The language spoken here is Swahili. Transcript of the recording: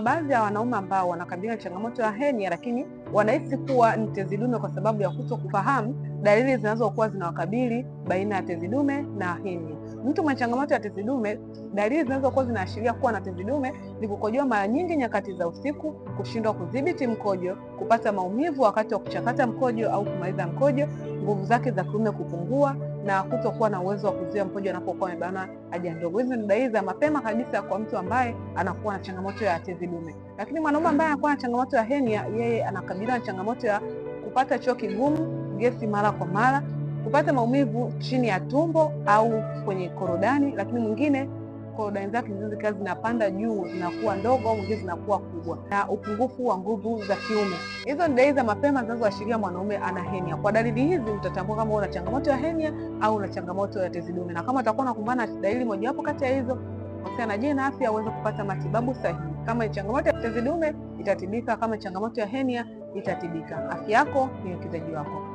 Baadhi ya wanaume ambao wanakabiliwa na changamoto ya henia lakini wanahisi kuwa ni tezi dume kwa sababu ya kutokufahamu dalili zinazokuwa zinawakabili baina ya tezi dume na henia. Mtu mwenye changamoto ya tezi dume, dalili zinazokuwa zinaashiria kuwa na tezi dume ni kukojoa mara nyingi nyakati za usiku, kushindwa kudhibiti mkojo, kupata maumivu wakati wa kuchakata mkojo au kumaliza mkojo, nguvu zake za kiume kupungua na kutokuwa na uwezo wa kuzuia mkojo anapokuwa amebana haja ndogo. Hizi ni dalili za mapema kabisa kwa mtu ambaye anakuwa na changamoto ya tezi dume. Lakini mwanaume ambaye anakuwa na changamoto ya henia, yeye anakabiliwa na changamoto ya kupata choo kigumu, gesi mara kwa mara, kupata maumivu chini ya tumbo au kwenye korodani, lakini mwingine korodani zake zikawa zinapanda juu, zinakuwa ndogo au mwingine zinakuwa kubwa, na upungufu wa nguvu za kiume. Hizo ni dalili za mapema zinazoashiria mwanaume ana henia. Kwa dalili hizi utatambua kama una changamoto ya henia au una changamoto ya tezi dume, na kama utakuwa unakumbana na dalili mojawapo kati ya hizo, wasiliana na Jane Afya uweze kupata matibabu sahihi. Kama ni changamoto ya tezi dume itatibika, kama changamoto ya henia itatibika. Afya yako ni uwekezaji wako.